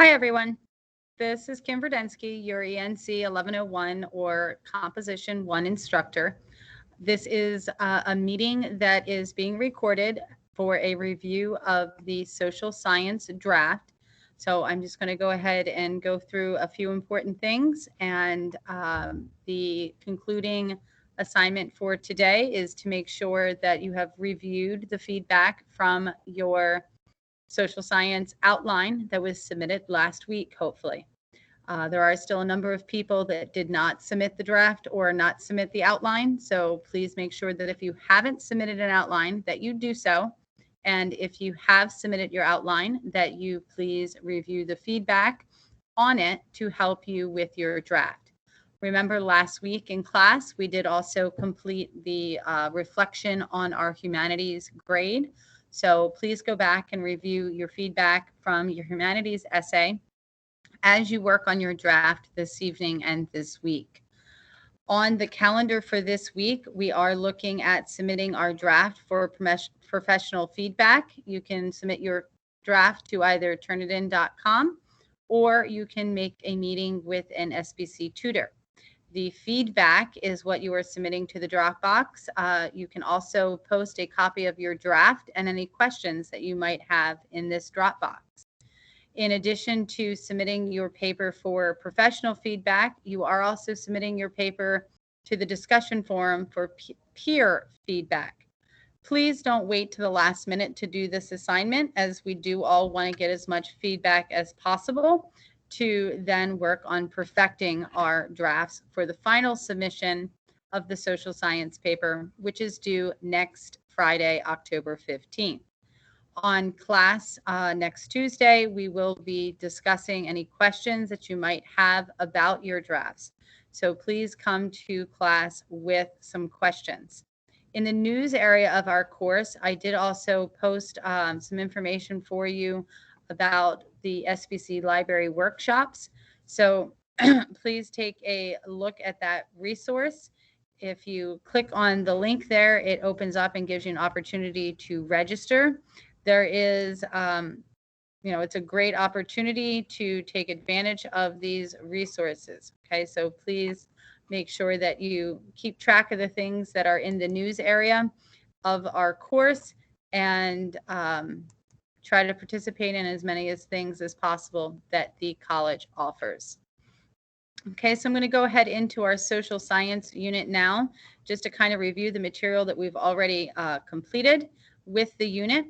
Hi, everyone. This is Kim Verdensky, your ENC 1101 or Composition 1 instructor. This is a meeting that is being recorded for a review of the social science draft. So I'm just going to go ahead and go through a few important things. And the concluding assignment for today is to make sure that you have reviewed the feedback from your social science outline that was submitted last week, hopefully. There are still a number of people that did not submit the draft or not submit the outline. So please make sure that if you haven't submitted an outline, that you do so. And if you have submitted your outline, that you please review the feedback on it to help you with your draft. Remember last week in class, we did also complete the reflection on our humanities grade. So please go back and review your feedback from your humanities essay as you work on your draft this evening and this week. On the calendar for this week, we are looking at submitting our draft for professional feedback. You can submit your draft to either turnitin.com or you can make a meeting with an SBC tutor. The feedback is what you are submitting to the Dropbox. You can also post a copy of your draft and any questions that you might have in this Dropbox. In addition to submitting your paper for professional feedback, you are also submitting your paper to the discussion forum for peer feedback. Please don't wait to the last minute to do this assignment, as we do all want to get as much feedback as possible to then work on perfecting our drafts for the final submission of the social science paper, which is due next Friday, October 15th. On class next Tuesday, we will be discussing any questions that you might have about your drafts. So please come to class with some questions. In the news area of our course, I did also post some information for you about the SBC library workshops. So please take a look at that resource. If you click on the link there, it opens up and gives you an opportunity to register. There is, it's a great opportunity to take advantage of these resources. Okay, so please make sure that you keep track of the things that are in the news area of our course and try to participate in as many things as possible that the college offers. Okay, so I'm going to go ahead into our social science unit now, just to kind of review the material that we've already completed with the unit.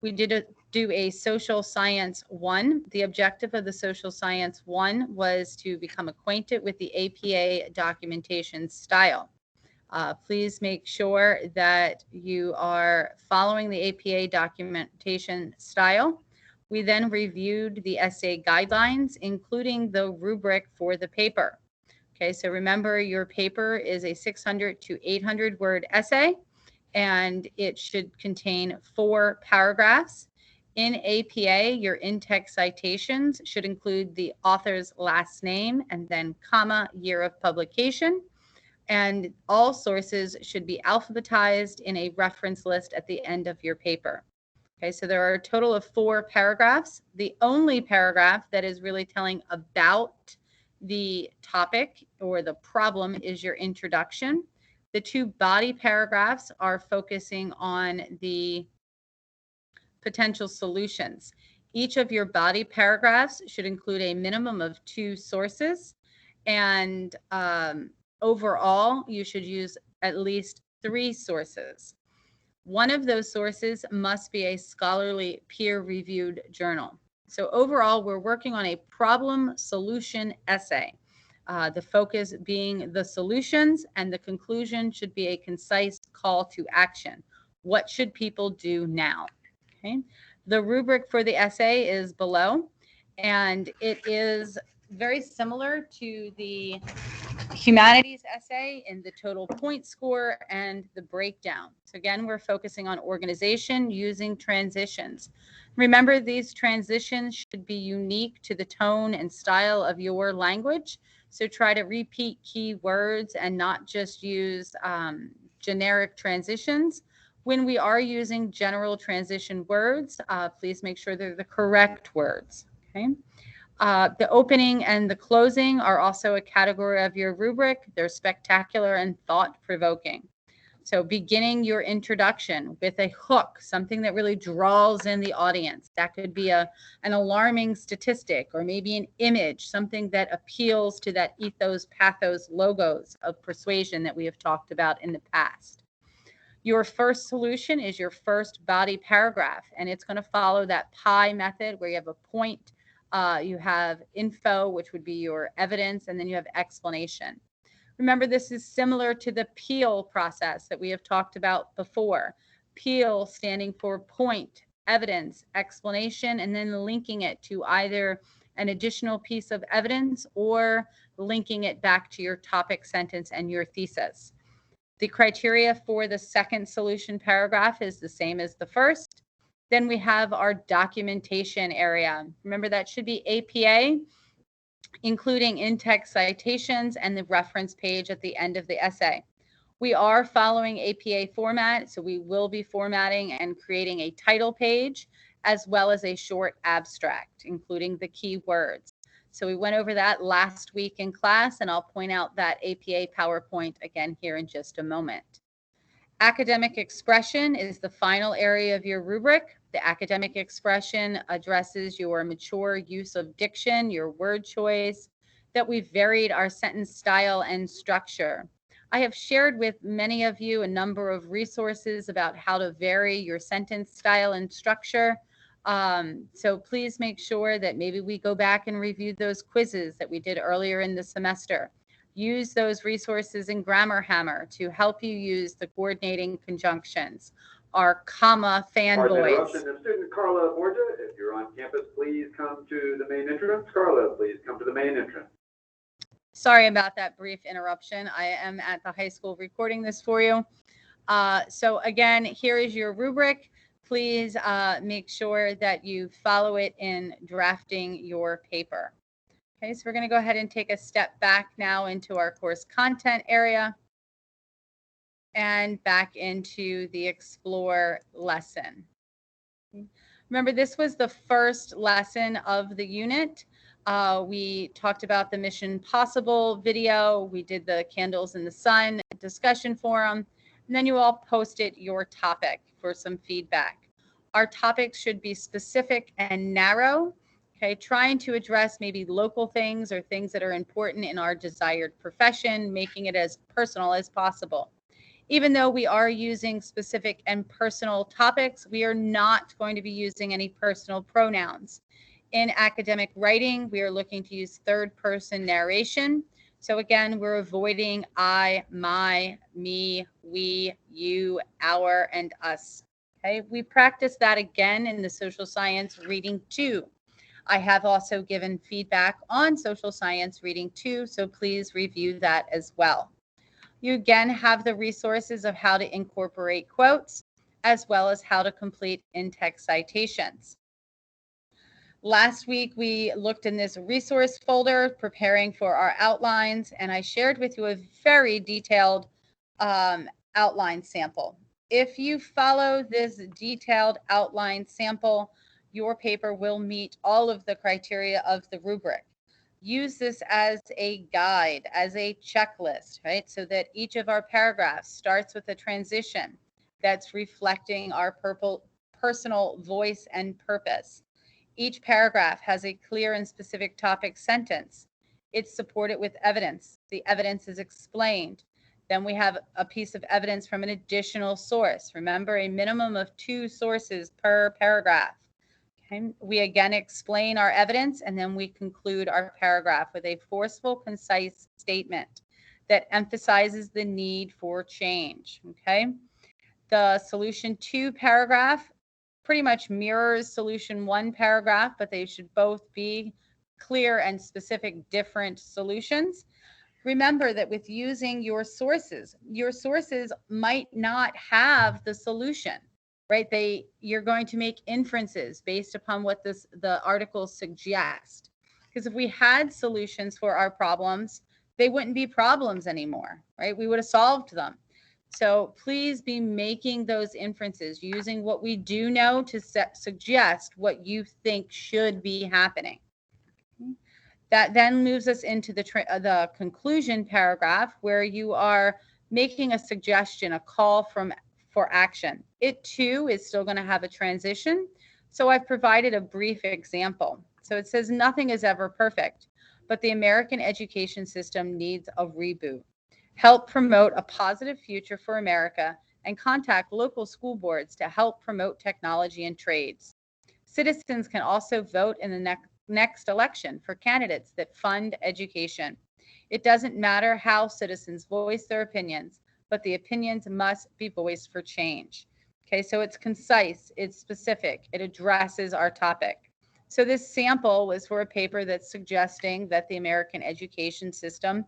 We did do a social science 1. The objective of the social science 1 was to become acquainted with the APA documentation style. Please make sure that you are following the APA documentation style. We then reviewed the essay guidelines, including the rubric for the paper. Okay, so remember your paper is a 600 to 800 word essay, and it should contain 4 paragraphs. In APA, your in-text citations should include the author's last name and then comma, year of publication. And all sources should be alphabetized in a reference list at the end of your paper. Okay, so there are a total of 4 paragraphs. The only paragraph that is really telling about the topic or the problem is your introduction. The 2 body paragraphs are focusing on the potential solutions. Each of your body paragraphs should include a minimum of 2 sources, and overall, you should use at least 3 sources. One of those sources must be a scholarly peer-reviewed journal. So overall, we're working on a problem solution essay. The focus being the solutions, and the conclusion should be a concise call to action. What should people do now? Okay. The rubric for the essay is below, and it is very similar to the humanities essay in the total point score and the breakdown. So again, we're focusing on organization using transitions. Remember, these transitions should be unique to the tone and style of your language. So try to repeat key words and not just use generic transitions. When we are using general transition words, please make sure they're the correct words. Okay. The opening and the closing are also a category of your rubric. They're spectacular and thought-provoking. So beginning your introduction with a hook, something that really draws in the audience. That could be an alarming statistic or maybe an image, something that appeals to that ethos, pathos, logos of persuasion that we have talked about in the past. Your first solution is your first body paragraph, and it's going to follow that PIE method where you have a point, you have info, which would be your evidence, and then you have explanation. Remember, this is similar to the PEAL process that we have talked about before. PEAL standing for point, evidence, explanation, and then linking it to either an additional piece of evidence or linking it back to your topic sentence and your thesis. The criteria for the second solution paragraph is the same as the first. Then we have our documentation area. Remember, that should be APA, including in-text citations and the reference page at the end of the essay. We are following APA format, so we will be formatting and creating a title page as well as a short abstract, including the key words. So we went over that last week in class, and I'll point out that APA PowerPoint again here in just a moment. Academic expression is the final area of your rubric. The academic expression addresses your mature use of diction, your word choice, that we've varied our sentence style and structure. I have shared with many of you a number of resources about how to vary your sentence style and structure. So please make sure that maybe we go back and review those quizzes that we did earlier in the semester. Use those resources in Grammar Hammer to help you use the coordinating conjunctions, our comma fanboys. Student Carla Borgia, if you're on campus, please come to the main entrance. Carla, please come to the main entrance. Sorry about that brief interruption. I am at the high school recording this for you. So again, here is your rubric. Please make sure that you follow it in drafting your paper. Okay, so we're going to go ahead and take a step back now into our course content area and back into the Explore lesson. Remember, this was the first lesson of the unit. We talked about the Mission Possible video. We did the Candles in the Sun discussion forum. And then you all posted your topic for some feedback. Our topics should be specific and narrow. Okay, trying to address maybe local things or things that are important in our desired profession, making it as personal as possible. Even though we are using specific and personal topics, we are not going to be using any personal pronouns. In academic writing, we are looking to use third-person narration. So again, we're avoiding I, my, me, we, you, our, and us. Okay, we practice that again in the social science reading 2. I have also given feedback on social science reading 2, so please review that as well. You again have the resources of how to incorporate quotes, as well as how to complete in-text citations. Last week, we looked in this resource folder preparing for our outlines, and I shared with you a very detailed outline sample. If you follow this detailed outline sample, your paper will meet all of the criteria of the rubric. Use this as a guide, as a checklist, right? So that each of our paragraphs starts with a transition that's reflecting our personal voice and purpose. Each paragraph has a clear and specific topic sentence. It's supported with evidence. The evidence is explained. Then we have a piece of evidence from an additional source. Remember, a minimum of 2 sources per paragraph. Okay. We again explain our evidence, and then we conclude our paragraph with a forceful, concise statement that emphasizes the need for change. Okay. The solution 2 paragraph pretty much mirrors solution 1 paragraph, but they should both be clear and specific different solutions. Remember that with using your sources might not have the solution, right? You're going to make inferences based upon what the articles suggest. Because if we had solutions for our problems, they wouldn't be problems anymore, right? We would have solved them. So please be making those inferences using what we do know to suggest what you think should be happening. Okay. That then moves us into the conclusion paragraph, where you are making a suggestion, a call for action. It too is still going to have a transition. So I've provided a brief example. So it says, nothing is ever perfect, but the American education system needs a reboot. Help promote a positive future for America and contact local school boards to help promote technology and trades. Citizens can also vote in the next election for candidates that fund education. It doesn't matter how citizens voice their opinions, but the opinions must be voiced for change. Okay, so it's concise, it's specific, it addresses our topic. So this sample was for a paper that's suggesting that the American education system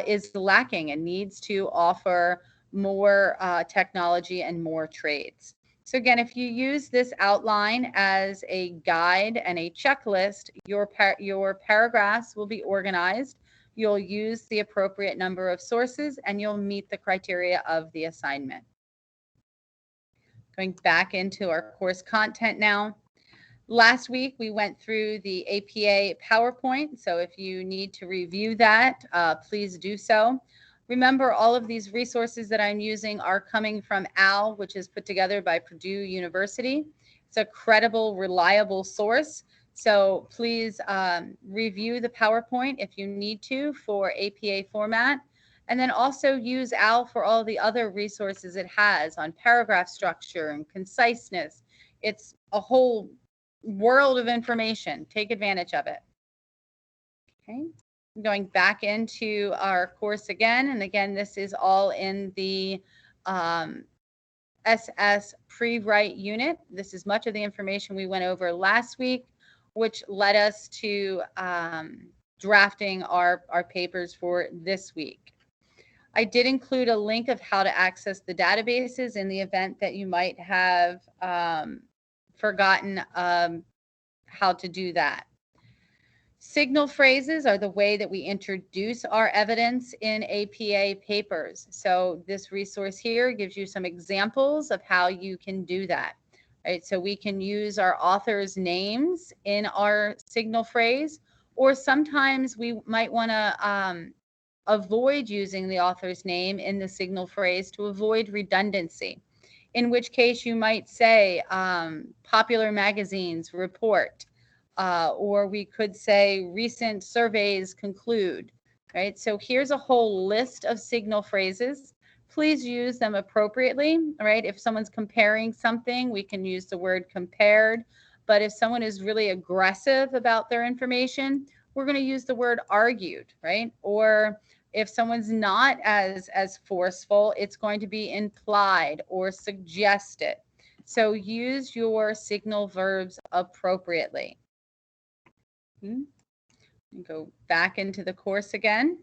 is lacking and needs to offer more technology and more trades. So again, if you use this outline as a guide and a checklist, your paragraphs will be organized. You'll use the appropriate number of sources, and you'll meet the criteria of the assignment. Going back into our course content now. Last week, we went through the APA PowerPoint. So if you need to review that, please do so. Remember, all of these resources that I'm using are coming from OWL, which is put together by Purdue University. It's a credible, reliable source. So please review the PowerPoint if you need to for APA format. And then also use OWL for all the other resources it has on paragraph structure and conciseness. It's a whole world of information. Take advantage of it. Okay. Going back into our course again, and again, this is all in the SS pre-write unit. This is much of the information we went over last week, which led us to drafting our papers for this week. I did include a link of how to access the databases in the event that you might have forgotten how to do that. Signal phrases are the way that we introduce our evidence in APA papers. So this resource here gives you some examples of how you can do that. Right? So we can use our authors' names in our signal phrase, or sometimes we might want to avoid using the author's name in the signal phrase to avoid redundancy, in which case you might say popular magazines report, or we could say recent surveys conclude, right? So here's a whole list of signal phrases. Please use them appropriately, right? If someone's comparing something, we can use the word compared. But if someone is really aggressive about their information, we're going to use the word argued, right? Or if someone's not as forceful, it's going to be implied or suggested. So use your signal verbs appropriately. Go back into the course again.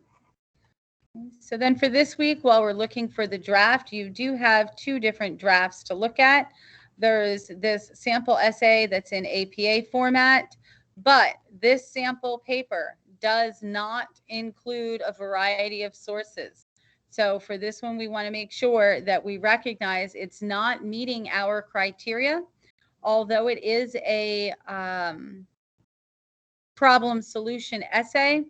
So then for this week, while we're looking for the draft, you do have two different drafts to look at. There's this sample essay that's in APA format, but this sample paper does not include a variety of sources. So for this one, we want to make sure that we recognize it's not meeting our criteria, although it is a problem solution essay.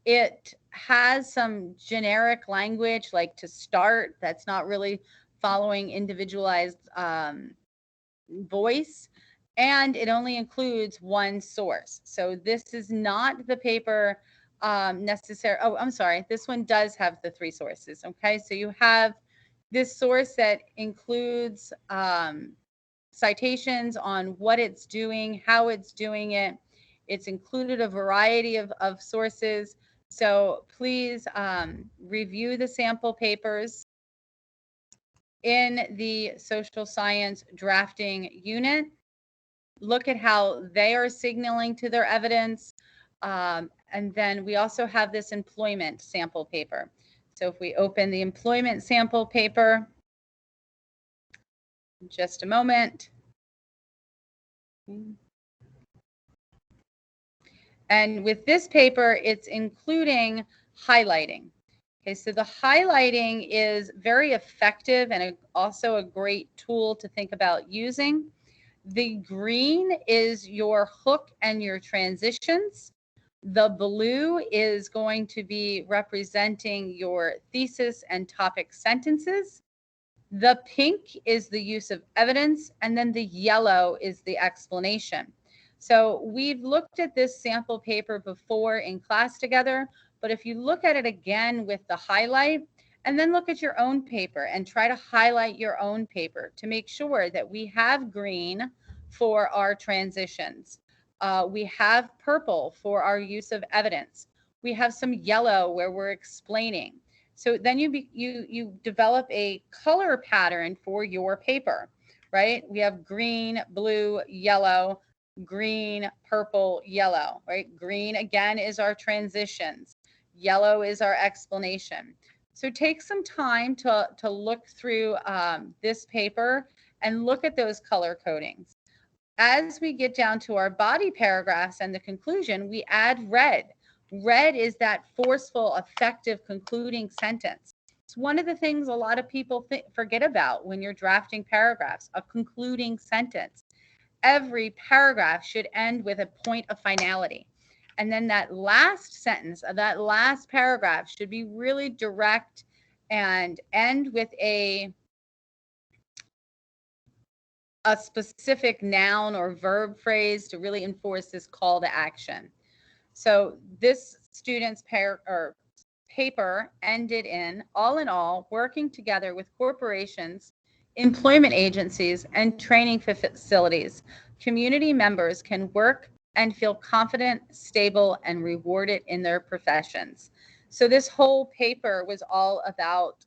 It has some generic language like to start that's not really following individualized voice, and it only includes one source. So this is not the paper necessary. Oh, I'm sorry. This one does have the three sources. Okay, so you have this source that includes citations on what it's doing, how it's doing it. It's included a variety of sources. So please review the sample papers in the social science drafting unit. Look at how they are signaling to their evidence. And then we also have this employment sample paper. So if we open the employment sample paper, just a moment. And with this paper, it's including highlighting. Okay, so the highlighting is very effective and also a great tool to think about using. The green is your hook and your transitions. The blue is going to be representing your thesis and topic sentences. The pink is the use of evidence, and then the yellow is the explanation. So we've looked at this sample paper before in class together, but if you look at it again with the highlight, and then look at your own paper and try to highlight your own paper to make sure that we have green for our transitions. We have purple for our use of evidence. We have some yellow where we're explaining. So then you develop a color pattern for your paper, right? We have green, blue, yellow, green, purple, yellow, right? Green again is our transitions. Yellow is our explanation. So take some time to look through this paper and look at those color codings. As we get down to our body paragraphs and the conclusion, we add red. Red is that forceful, effective concluding sentence. It's one of the things a lot of people forget about when you're drafting paragraphs, a concluding sentence. Every paragraph should end with a point of finality. And then that last sentence of that last paragraph should be really direct and end with a specific noun or verb phrase to really enforce this call to action. So this student's paper ended in all, working together with corporations, employment agencies, and training facilities, community members can work and feel confident, stable, and rewarded in their professions. So this whole paper was all about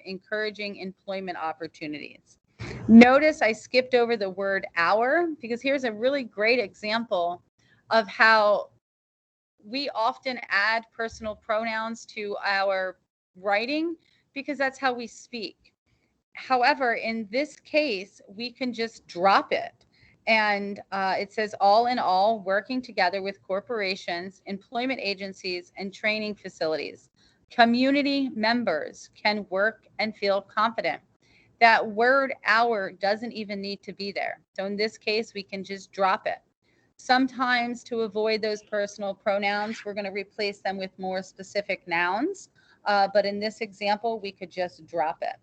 encouraging employment opportunities. Notice I skipped over the word our, because here's a really great example of how we often add personal pronouns to our writing because that's how we speak. However, in this case, we can just drop it. And it says all in all, working together with corporations, employment agencies, and training facilities. Community members can work and feel confident. That word our doesn't even need to be there. So in this case, we can just drop it. Sometimes to avoid those personal pronouns, we're going to replace them with more specific nouns. But in this example, we could just drop it.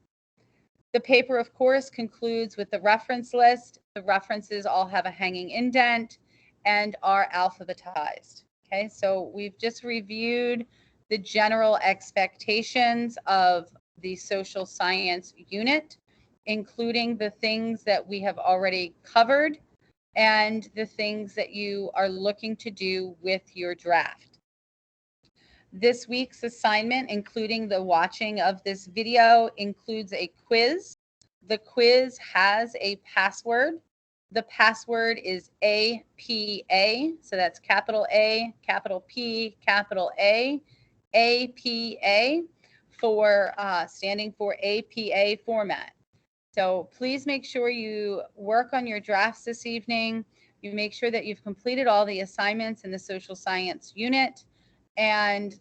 The paper, of course, concludes with the reference list. The references all have a hanging indent and are alphabetized. Okay, so we've just reviewed the general expectations of the social science unit, including the things that we have already covered and the things that you are looking to do with your draft. This week's assignment, including the watching of this video, includes a quiz. The quiz has a password. The password is APA, so that's capital A, capital P, capital A, APA, for standing for APA format. So please make sure you work on your drafts this evening. You make sure that you've completed all the assignments in the social science unit, and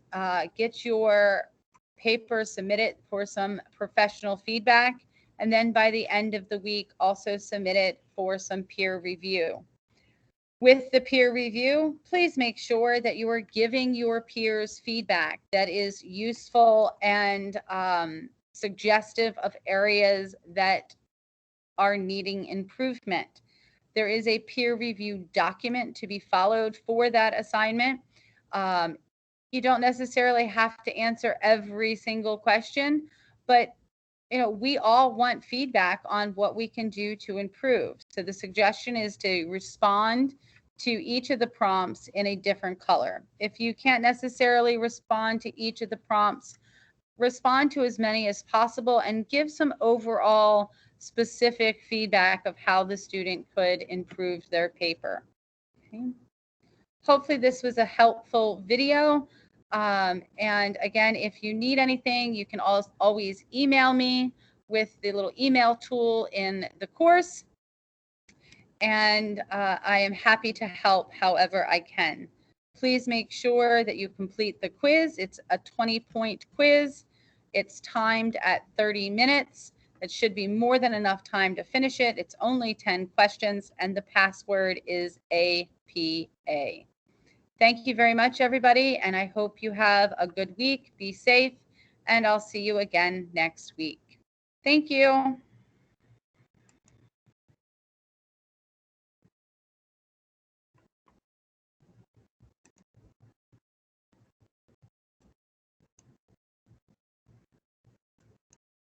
get your paper submitted for some professional feedback. And then by the end of the week, also submit it for some peer review. With the peer review, please make sure that you are giving your peers feedback that is useful and suggestive of areas that are needing improvement. There is a peer review document to be followed for that assignment. You don't necessarily have to answer every single question, but we all want feedback on what we can do to improve. So the suggestion is to respond to each of the prompts in a different color. If you can't necessarily respond to each of the prompts, respond to as many as possible and give some overall specific feedback of how the student could improve their paper. Okay. Hopefully this was a helpful video. And again, if you need anything, you can always email me with the little email tool in the course. And I am happy to help however I can. Please make sure that you complete the quiz. It's a 20-point quiz. It's timed at 30 minutes. It should be more than enough time to finish it. It's only 10 questions, and the password is APA. Thank you very much, everybody, and I hope you have a good week. Be safe, and I'll see you again next week. Thank you.